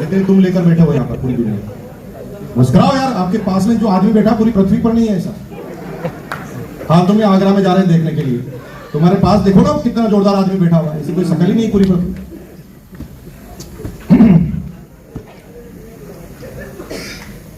लेकिन तुम लेकर बैठे हो यहाँ पर पूरी दुनिया। मुस्कुराओ यार, आपके पास में जो आदमी बैठा पूरी पृथ्वी पर नहीं है ऐसा। हाँ, तुम आगरा में जा रहे हैं देखने के लिए, तुम्हारे पास देखो ना कितना जोरदार आदमी बैठा हुआ है, ऐसी कोई शकल ही नहीं पूरी पृथ्वी।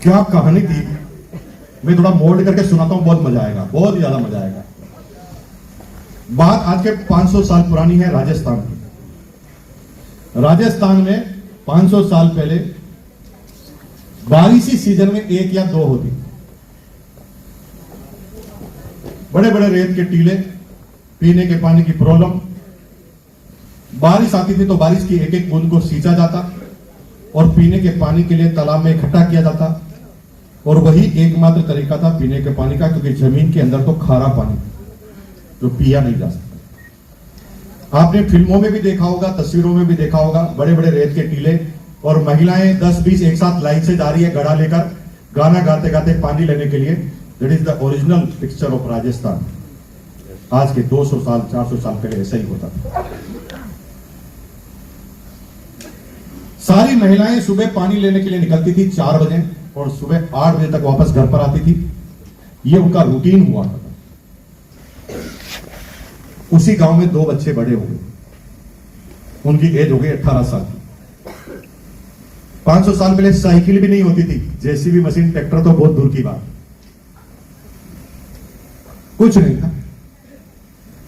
क्या कहानी थी, मैं थोड़ा मोल्ड करके सुनाता हूं, बहुत मजा आएगा, बहुत ज्यादा मजा आएगा। बात आज के 500 साल पुरानी है, राजस्थान की। राजस्थान में 500 साल पहले बारिशी सीजन में 1 या 2 होती। बड़े बड़े रेत के टीले, पीने के पानी की प्रॉब्लम। बारिश आती थी तो बारिश की एक एक बूंद को सींचा जाता और पीने के पानी के लिए तालाब में इकट्ठा किया जाता, और वही एकमात्र तरीका था पीने के पानी का, क्योंकि जमीन के अंदर तो खारा पानी जो पिया नहीं जा सकता। आपने फिल्मों में भी देखा होगा, तस्वीरों में भी देखा होगा, बड़े बड़े रेत के टीले और महिलाएं 10-20 एक साथ लाइन से जा रही है घड़ा लेकर, गाना गाते गाते पानी लेने के लिए। That is the original picture of Rajasthan. आज के 200 साल 400 साल पहले ऐसा ही होता था। सारी महिलाएं सुबह पानी लेने के लिए निकलती थी 4 बजे और सुबह 8 बजे तक वापस घर पर आती थी। यह उनका रूटीन हुआ था। उसी गांव में 2 बच्चे बड़े हो गए, उनकी एज हो गई 18 साल की। 500 साल पहले साइकिल भी नहीं होती थी, जेसीबी मशीन, ट्रैक्टर तो बहुत दूर की बात, कुछ नहीं था।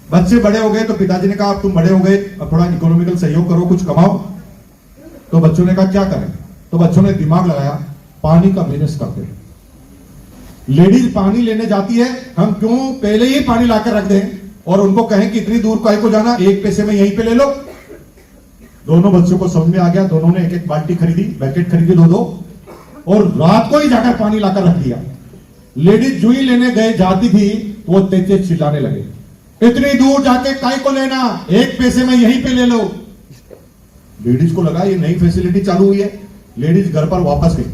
बच्चे बड़े हो गए तो पिताजी ने कहा अब तुम बड़े हो गए, अब थोड़ा इकोनॉमिकल सहयोग करो, कुछ कमाओ। तो बच्चों ने कहा क्या करें, तो बच्चों ने दिमाग लगाया पानी का बिजनेस करते हैं। लेडीज पानी लेने जाती है, हम क्यों पहले ही पानी लाकर रख दें और उनको कहें कि इतनी दूर काहे को जाना, 1 पैसे में यहीं पे ले लो। दोनों बच्चों को समझ में आ गया, दोनों ने 1-1 बाल्टी खरीदी, पैकेट खरीदी 2-2, और रात को ही जाकर पानी लाकर रख दिया। लेडीज जुई लेने गए जाती थी तो वो तेज चिल्लाने लगे, इतनी दूर जाके काहे को लेना, 1 पैसे में यहीं पे ले लो। लेडीज को लगा ये नई फैसिलिटी चालू हुई है। लेडीज घर पर वापस गई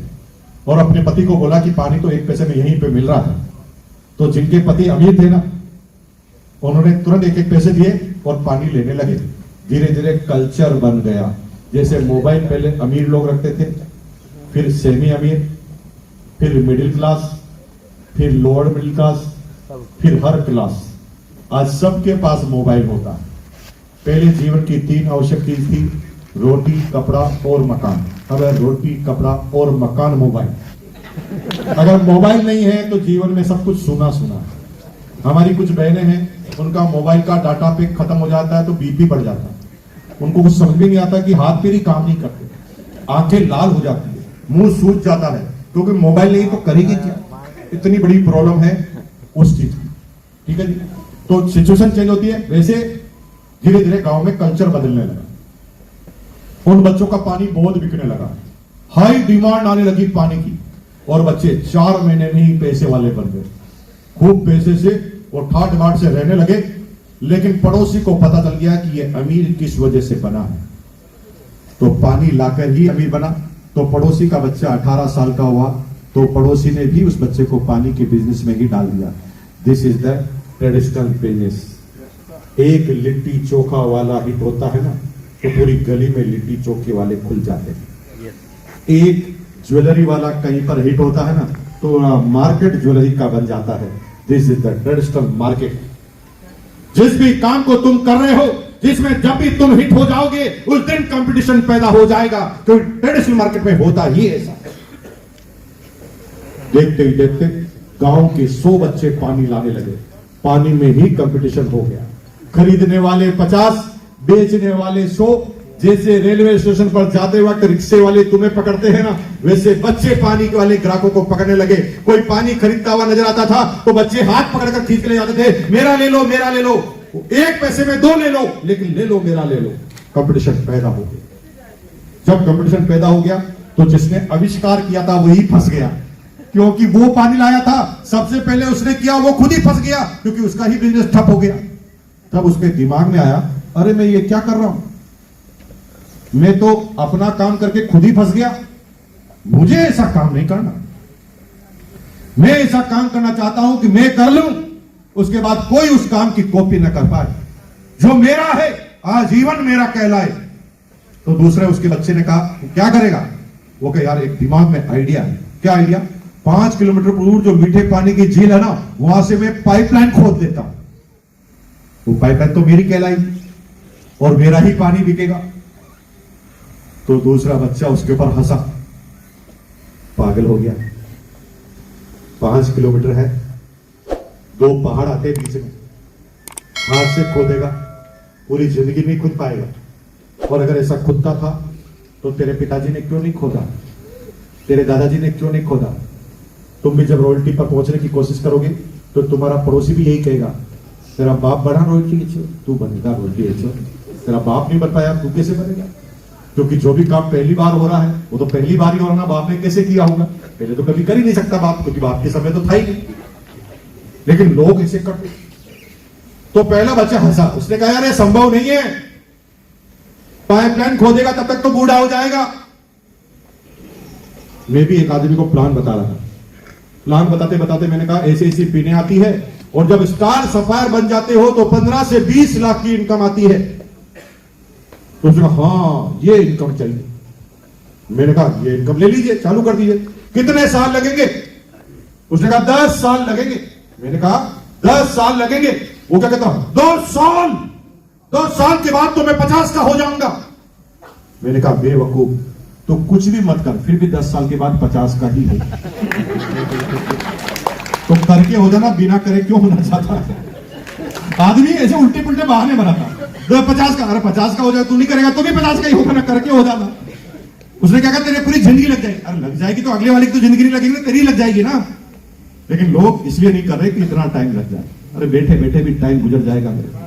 और अपने पति को बोला कि पानी तो 1 पैसे में यहीं पे मिल रहा था। तो जिनके पति अमीर थे ना, उन्होंने तुरंत 1-1 पैसे दिए और पानी लेने लगे। धीरे धीरे कल्चर बन गया। जैसे मोबाइल पहले अमीर लोग रखते थे, फिर सेमी अमीर, फिर मिडिल क्लास, फिर लोअर मिडिल क्लास, फिर हर क्लास। आज सबके पास मोबाइल होता है। पहले जीवन की 3 आवश्यक चीज थी, रोटी, कपड़ा और मकान। अब है रोटी, कपड़ा और मकान, मोबाइल। अगर मोबाइल नहीं है तो जीवन में सब कुछ सुना सुना है। हमारी कुछ बहनें हैं, उनका मोबाइल का डाटा पैक खत्म हो जाता है तो बीपी बढ़ जाता है। उनको कुछ समझ भी नहीं आता कि हाथ पैर ही काम नहीं करते, आंखें लाल हो जाती है, मुंह सूज जाता है, क्योंकि मोबाइल नहीं तो करेगी क्या। इतनी बड़ी प्रॉब्लम है उस चीज की। ठीक है जी, तो सिचुएशन चेंज होती है। वैसे धीरे धीरे गांव में कल्चर बदलने लगा। उन बच्चों का पानी बहुत बिकने लगा, हाई डिमांड आने लगी पानी की, और बच्चे 4 महीने में ही पैसे वाले बन गए। खूब पैसे से और ठाट बाट से रहने लगे। लेकिन पड़ोसी को पता चल गया कि ये अमीर किस वजह से बना है, तो पानी लाकर ही अमीर बना। तो पड़ोसी का बच्चा 18 साल का हुआ तो पड़ोसी ने भी उस बच्चे को पानी के बिजनेस में ही डाल दिया। This is the traditional business. एक लिट्टी चोखा वाला हिट होता है ना, तो पूरी गली में लिट्टी चोखे वाले खुल जाते हैं। एक ज्वेलरी वाला कहीं पर हिट होता है ना, तो मार्केट ज्वेलरी का बन जाता है। This is the traditional market. जिस भी काम को तुम कर रहे हो, जिसमें जब भी तुम हिट हो जाओगे उस दिन कंपटीशन पैदा हो जाएगा, क्योंकि ट्रेडिशनल मार्केट में होता ही ऐसा। देखते ही देखते गांव के 100 बच्चे पानी लाने लगे। पानी में ही कंपटीशन हो गया। खरीदने वाले 50, बेचने वाले 100। जैसे रेलवे स्टेशन पर जाते वक्त रिक्शे वाले तुम्हें पकड़ते हैं ना, वैसे बच्चे पानी के वाले ग्राहकों को पकड़ने लगे। कोई पानी खरीदता हुआ नजर आता था तो बच्चे हाथ पकड़कर खींच के ले जाते थे, मेरा ले लो, मेरा ले लो, 1 पैसे में 2 ले लो, लेकिन ले लो, मेरा ले लो। कंपटीशन पैदा हो गया। जब कंपटीशन पैदा हो गया तो जिसने आविष्कार किया था वही फंस गया, क्योंकि वो पानी लाया था सबसे पहले उसने किया, वो खुद ही फंस गया, क्योंकि उसका ही बिजनेस ठप हो गया। तब उसके दिमाग में आया, अरे मैं ये क्या कर रहा हूं, मैं तो अपना काम करके खुद ही फंस गया, मुझे ऐसा काम नहीं करना। मैं ऐसा काम करना चाहता हूं कि मैं कर लूं, उसके बाद कोई उस काम की कॉपी न कर पाए, जो मेरा है आजीवन मेरा कहलाए। तो दूसरे उसके बच्चे ने कहा क्या करेगा, वो कहे यार एक दिमाग में आइडिया है। क्या आइडिया? 5 किलोमीटर दूर जो मीठे पानी की झील है ना, वहां से मैं पाइपलाइन खोद देता हूं। वो पाइपलाइन तो मेरी कहलाई और मेरा ही पानी बिकेगा। तो दूसरा बच्चा उसके ऊपर हंसा, पागल हो गया। 5 किलोमीटर है, 2 पहाड़ आते बीच में, हाथ से खोदेगा, पूरी जिंदगी नहीं खुद पाएगा। और अगर ऐसा खुदता था तो तेरे पिताजी ने क्यों नहीं खोदा, तेरे दादाजी ने क्यों नहीं खोदा? तुम भी जब रॉयल्टी पर पहुंचने की कोशिश करोगे तो तुम्हारा पड़ोसी भी यही कहेगा, तेरा बाप बना रॉयल्टी एचओ, तू बनेगा रॉयल्टी एचओ। तेरा बाप नहीं बन पाया, तू कैसे बनेगा? क्योंकि जो भी काम पहली बार हो रहा है वो तो पहली बार ही हो रहा ना, बाप ने कैसे किया होगा? पहले तो कभी कर ही नहीं सकता बाप, क्योंकि बाप के समय तो था ही नहीं। लेकिन लोग ऐसे करते। तो पहला बच्चा हंसा, उसने कहा यार ये संभव नहीं है, पाइपलाइन खोदेगा तब तक तो बूढ़ा हो जाएगा। मैं भी एक आदमी को प्लान बता रहा था। प्लान बताते बताते मैंने कहा ऐसे ऐसी पीने आती है और जब स्टार सफायर बन जाते हो तो 15 से 20 लाख की इनकम आती है। तो उसने कहा हाँ ये इनकम चाहिए। मैंने कहा ये इनकम ले लीजिए, चालू कर दीजिए। कितने साल लगेंगे? उसने कहा 10 साल लगेंगे। मैंने कहा 10 साल लगेंगे? वो क्या कहता, 2 साल के बाद तो मैं 50 का हो जाऊंगा। मैंने कहा बेवकूफ, तो कुछ भी मत कर, फिर भी 10 साल के बाद 50 का ही है। तो करके हो जाना, बिना करे क्यों होना चाहता है? आदमी ऐसे उल्टे पुल्टे बहाने बनाता। 50 का, अरे 50 का हो जाए, तू नहीं करेगा तो भी 50 का ही होगा ना, करके हो जाना। उसने क्या कहा, तेरे पूरी जिंदगी लग जाएगी। अरे लग जाएगी तो अगले वाले की तो जिंदगी नहीं लगेगी, तेरी लग जाएगी ना। लेकिन लोग इसलिए नहीं कर रहे कि इतना टाइम लग जाए। अरे बैठे बैठे भी टाइम गुजर जाएगा मेरे।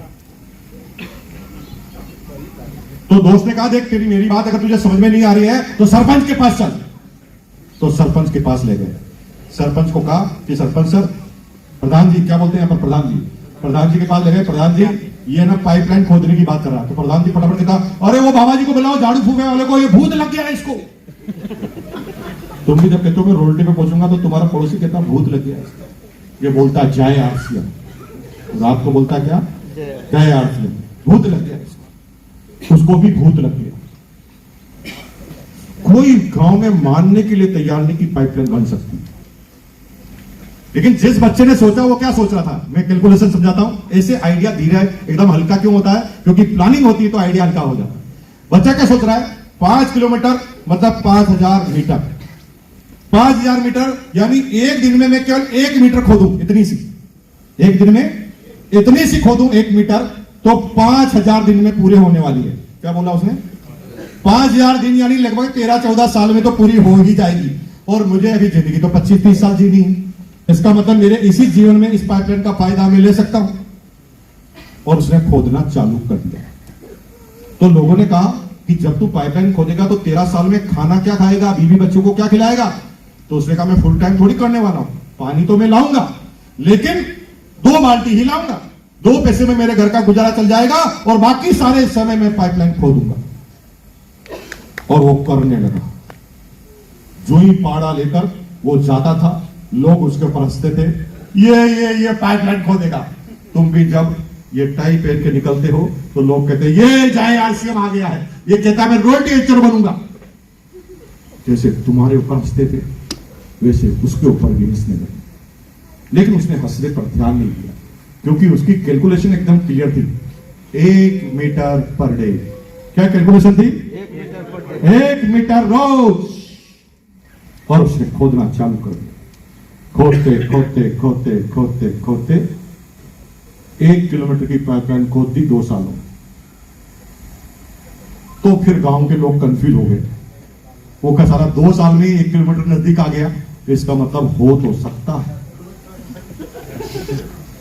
तो दोस्त ने कहा देख तेरी मेरी बात अगर तुझे समझ में नहीं आ रही है तो सरपंच के पास चल। तो सरपंच के पास ले गए। सरपंच को कहा कि सरपंच सर, प्रधान जी क्या बोलते हैं यहाँ पर, प्रधान जी के पास ले गए। प्रधान जी ये ना पाइपलाइन खोदने की बात कर रहा। तो प्रधान जी फटाफट कहता, अरे वो बाबा जी को बुलाओ, झाड़ू फूके वाले को, ये भूत लग गया है इसको। तुम भी जब कहते हो मैं रोल्टी पे पहुंचूंगा तो तुम्हारा पड़ोसी कहता भूत लग गया है इसको। ये बोलता जय आरसीएम, रात को बोलता क्या, जय आरसीएम, भूत लग गया इसको। उसको भी भूत लग गया। कोई गांव में मानने के लिए तैयार नहीं कि पाइपलाइन बन सकती। लेकिन जिस बच्चे ने सोचा वो क्या सोच रहा था, मैं कैलकुलेशन समझाता हूं। ऐसे आइडिया धीरे एकदम हल्का क्यों होता है, क्योंकि प्लानिंग होती है तो आइडिया हल्का हो जाता है। बच्चा क्या सोच रहा है, 5 किलोमीटर मतलब 5000 मीटर, 5000 मीटर यानी एक दिन में मैं केवल 1 मीटर खोदूं, इतनी सी, एक दिन में इतनी सी खोदूं 1 मीटर, तो 5000 दिन में पूरे होने वाली है। क्या बोला उसने, 5000 दिन यानी लगभग 13-14 साल में तो पूरी हो ही जाएगी। और मुझे अभी जिंदगी तो 25-30 साल जीनी है। इसका मतलब मेरे इसी जीवन में इस पाइपलाइन का फायदा मैं ले सकता हूं। और उसने खोदना चालू कर दिया। तो लोगों ने कहा कि जब तू पाइपलाइन खोदेगा तो 13 साल में खाना क्या खाएगा, बीवी बच्चों को क्या खिलाएगा? तो उसने कहा मैं फुल टाइम थोड़ी करने वाला हूं, पानी तो मैं लाऊंगा लेकिन 2 बाल्टी ही लाऊंगा, 2 पैसे में मेरे घर का गुजारा चल जाएगा और बाकी सारे समय में पाइपलाइन खोदूंगा। और वो करने लगा। जो ही पाड़ा लेकर वो जाता था, लोग उसके ऊपर हंसते थे, ये पाइपलाइन खोदेगा। तुम भी जब ये टाई पहन के निकलते हो तो लोग कहते हैं ये जय आरसीएम आ गया है, ये कहता है मैं रोटी एचर बनूंगा। जैसे तुम्हारे ऊपर हंसते थे वैसे उसके ऊपर भी हंसने लगे। लेकिन उसने हंसने पर ध्यान नहीं दिया क्योंकि उसकी कैलकुलेशन एकदम क्लियर थी, 1 मीटर पर डे। क्या कैलकुलेशन थी, 1 मीटर रोज। और उसने खोदना चालू कर दिया। खोदते खोदते खोदते खोदते खोदते 1 किलोमीटर की पाइपलाइन खोद दी 2 सालों। तो फिर गांव के लोग कंफ्यूज हो गए। वो का सारा 2 साल में 1 किलोमीटर नजदीक आ गया, इसका मतलब हो तो सकता है।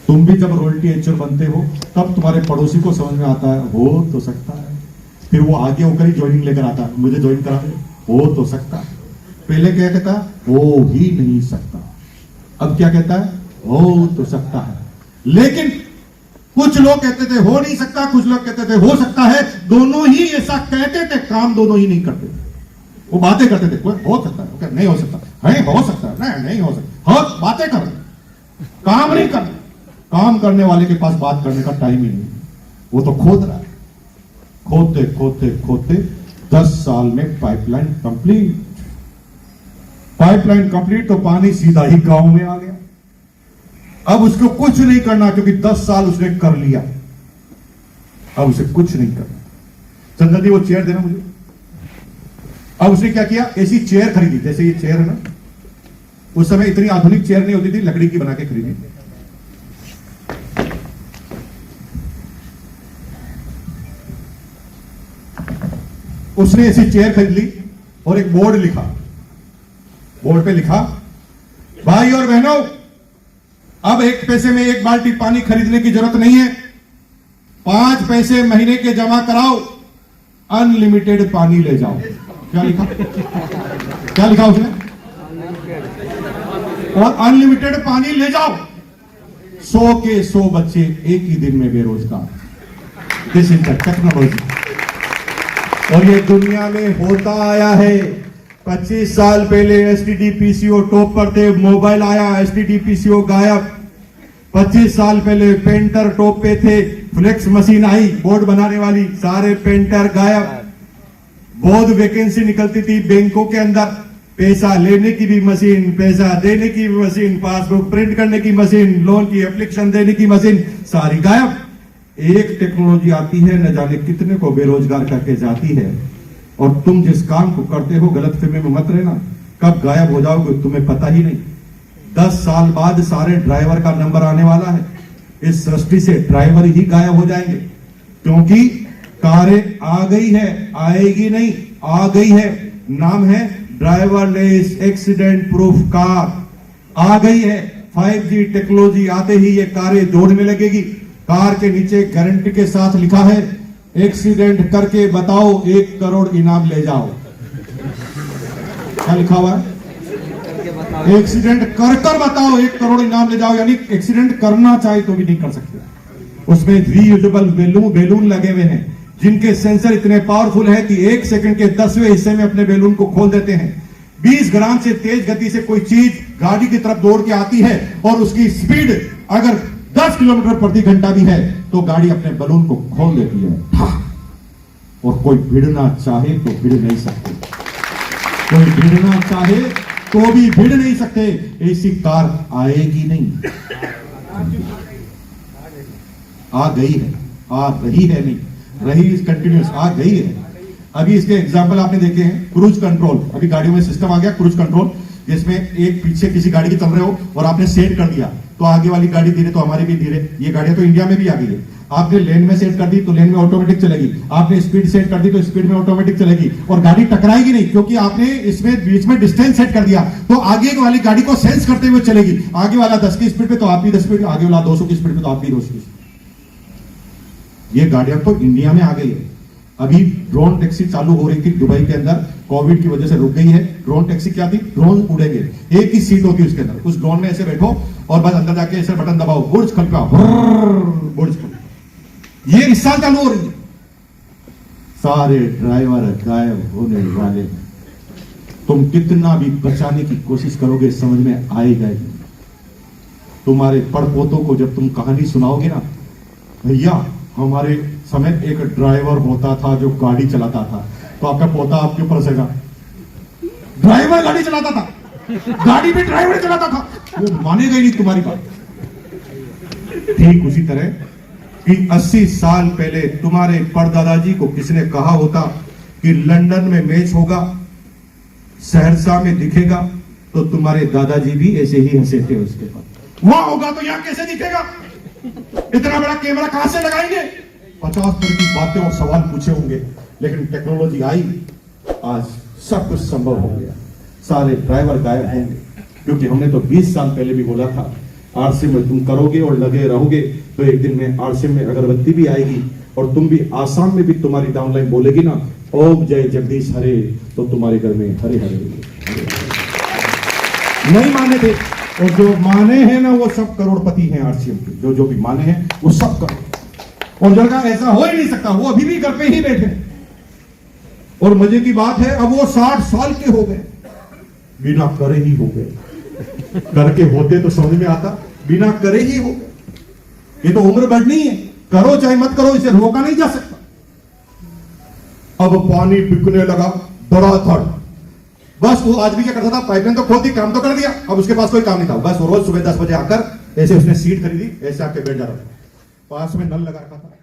तुम भी जब रॉयल्टी एचर बनते हो तब तुम्हारे पड़ोसी को समझ में आता है हो तो सकता है। फिर वो आगे होकर ही ज्वाइनिंग लेकर आता है, मुझे ज्वाइन करा दे, हो तो सकता है। पहले क्या कहता है, हो ही नहीं सकता। अब क्या कहता है, हो तो सकता है। लेकिन कुछ लोग कहते थे हो नहीं सकता, कुछ लोग कहते थे हो सकता है। दोनों ही ऐसा कहते थे, काम दोनों ही नहीं करते थे। वो बातें करते थे, कोई हो सकता है, नहीं हो सकता है, हो सकता है, नहीं हो सकता, हो बातें कर, काम नहीं कर। काम करने वाले के पास बात करने का टाइम ही नहीं, वो तो खोद रहा है। खोदते खोदते खोदते 10 साल में पाइपलाइन कंप्लीट। पाइपलाइन कंप्लीट तो पानी सीधा ही गांव में आ गया। अब उसको कुछ नहीं करना क्योंकि 10 साल उसने कर लिया, अब उसे कुछ नहीं करना। चंदन जी वो चेयर देना मुझे। अब उसने क्या किया, ऐसी चेयर खरीदी, जैसे ये चेयर है ना, उस समय इतनी आधुनिक चेयर नहीं होती थी, लकड़ी की बना के खरीदी। उसने ऐसी चेयर खरीद ली और एक बोर्ड लिखा, बोर्ड पे लिखा, भाई और बहनों, अब 1 पैसे में 1 बाल्टी पानी खरीदने की जरूरत नहीं है, 5 पैसे महीने के जमा कराओ, अनलिमिटेड पानी ले जाओ। क्या लिखा, क्या लिखा उसने, और अनलिमिटेड पानी ले जाओ। 100 के 100 बच्चे एक ही दिन में बेरोजगार। This is the technology. और ये दुनिया में होता आया है। 25 साल पहले एसटीडी पीसीओ टॉप पर थे, मोबाइल आया, एसटीडी पीसीओ गायब। 25 साल पहले पेंटर टॉप पे थे, फ्लेक्स मशीन आई बोर्ड बनाने वाली, सारे पेंटर गायब। बहुत वैकेंसी निकलती थी बैंकों के अंदर, पैसा लेने की भी मशीन, पैसा देने की भी मशीन, पासबुक प्रिंट करने की मशीन, लोन की एप्लीकेशन देने की मशीन, सारी गायब। एक टेक्नोलॉजी आती है, न जाने कितने को बेरोजगार करके जाती है। और तुम जिस काम को करते हो गलतफहमी में मत रहना, कब गायब हो जाओगे तुम्हें पता ही नहीं। 10 साल बाद सारे ड्राइवर का नंबर आने वाला है, इस सृष्टि से ड्राइवर ही गायब हो जाएंगे, क्योंकि कारें आ गई है, आएगी नहीं, आ गई है। नाम है ड्राइवरलेस एक्सीडेंट प्रूफ कार। आ गई है 5G टेक्नोलॉजी, आते ही ये कारें दौड़ने लगेगी। कार के नीचे गारंटी के साथ लिखा है, एक्सीडेंट करके बताओ 1 करोड़ इनाम ले जाओ। क्या लिखा हुआ है, एक्सीडेंट कर कर बताओ 1 करोड़ इनाम ले जाओ। यानी एक्सीडेंट करना चाहे तो भी नहीं कर सकते। उसमें रीयूजेबल बैलून लगे हुए हैं, जिनके सेंसर इतने पावरफुल है कि 1 सेकंड के 10वें हिस्से में अपने बैलून को खोल देते हैं। 20 ग्राम से तेज गति से कोई चीज गाड़ी की तरफ दौड़ के आती है और उसकी स्पीड अगर 10 किलोमीटर प्रति घंटा भी है तो गाड़ी अपने बलून को खोल देती है। और कोई भिड़ना चाहे तो भिड़ नहीं सकते, कोई भिड़ना चाहे तो भी भिड़ नहीं सकते। ऐसी कार आएगी नहीं, आ गई है, आ रही है, नहीं रही कंटिन्यूस, आ गई है। अभी इसके एग्जाम्पल आपने देखे हैं, क्रूज कंट्रोल। अभी गाड़ियों में सिस्टम आ गया क्रूज कंट्रोल, जिसमें एक पीछे किसी गाड़ी की चल रहे हो और आपने सेट कर दिया तो आगे वाली गाड़ी धीरे तो हमारी भी धीरे। ये गाड़ियां तो इंडिया में भी आ गई है। आपने लेन में सेट कर दी तो लेन में ऑटोमेटिक चलेगी, आपने स्पीड सेट कर दी तो स्पीड में ऑटोमेटिक चलेगी, और गाड़ी टकराएगी नहीं क्योंकि आपने इसमें बीच में डिस्टेंस सेट कर दिया। तो आगे वाली गाड़ी को सेंस करते हुए चलेगी। आगे वाला 10 की स्पीड पे तो आप भी 10 स्पीड, आगे वाला 200 की स्पीड पे तो आप भी 200 की। ये गाड़ियां तो इंडिया में आ गई है। अभी ड्रोन टैक्सी चालू हो रही थी दुबई के अंदर, कोविड की वजह से रुक गई है। ड्रोन टैक्सी क्या थी, ड्रोन उड़ेंगे, एक ही सीट होती है उसके अंदर, उस ड्रोन में ऐसे बैठो और बस अंदर जाके ऐसे बटन दबाओ, बुर्ज खलिफा, बुर्ज खलिफा। ये इस साल चालू हो रही है। सारे ड्राइवर गायब होने वाले। तुम कितना भी बचाने की कोशिश करोगे समझ में आएगा ही। तुम्हारे पड़पोतों को जब तुम कहानी सुनाओगे ना, भैया हमारे समय एक ड्राइवर होता था जो गाड़ी चलाता था, तो आपका पोता आपके ऊपर हंसेगा, ड्राइवर गाड़ी चलाता था, गाड़ी भी ड्राइवर चलाता था, वो मानेगा ही नहीं तुम्हारी बात। ठीक उसी तरह कि 80 साल पहले तुम्हारे परदादाजी को किसने कहा होता कि लंदन में मैच होगा, सहरसा में दिखेगा, तो तुम्हारे दादाजी भी ऐसे ही हंसे थे उसके पास। वहां होगा तो यहां कैसे दिखेगा, इतना बड़ा कैमरा कहां से लगाएंगे। 50 तरह की बातें और सवाल पूछे होंगे, लेकिन टेक्नोलॉजी आई, आज सब कुछ संभव हो गया। सारे ड्राइवर गायब होंगे, क्योंकि हमने तो 20 साल पहले भी बोला था, आरसी में तुम करोगे और लगे रहोगे तो एक दिन में आरसी में अगरबत्ती भी आएगी, और तुम भी आसाम में भी तुम्हारी डाउनलाइन बोलेगी ना, ओम जय जगदीश हरे, तो तुम्हारे घर में हरे हरे। नहीं माने थे, और जो माने हैं ना वो सब करोड़पति हैं। आरसीएम के जो भी माने हैं वो सब करोड़, और जगह ऐसा हो ही नहीं सकता, वो अभी भी घर पे ही बैठे। और मजे की बात है, अब वो 60 साल के हो गए, बिना करे ही हो गए। करके होते तो समझ में आता, बिना करे ही हो गए। ये तो उम्र बढ़नी है, करो चाहे मत करो, इसे रोका नहीं जा सकता। अब पानी बिकने लगा धड़ाधड़, बस वो आदमी क्या करता था, पाइपलाइन तो खोल दी, काम तो कर दिया, अब उसके पास कोई काम नहीं था। बस वो रोज सुबह 10 बजे आकर ऐसे उसने सीट खरीदी, ऐसे आके बैठ जा रहा था, पास में नल लगा रखा था।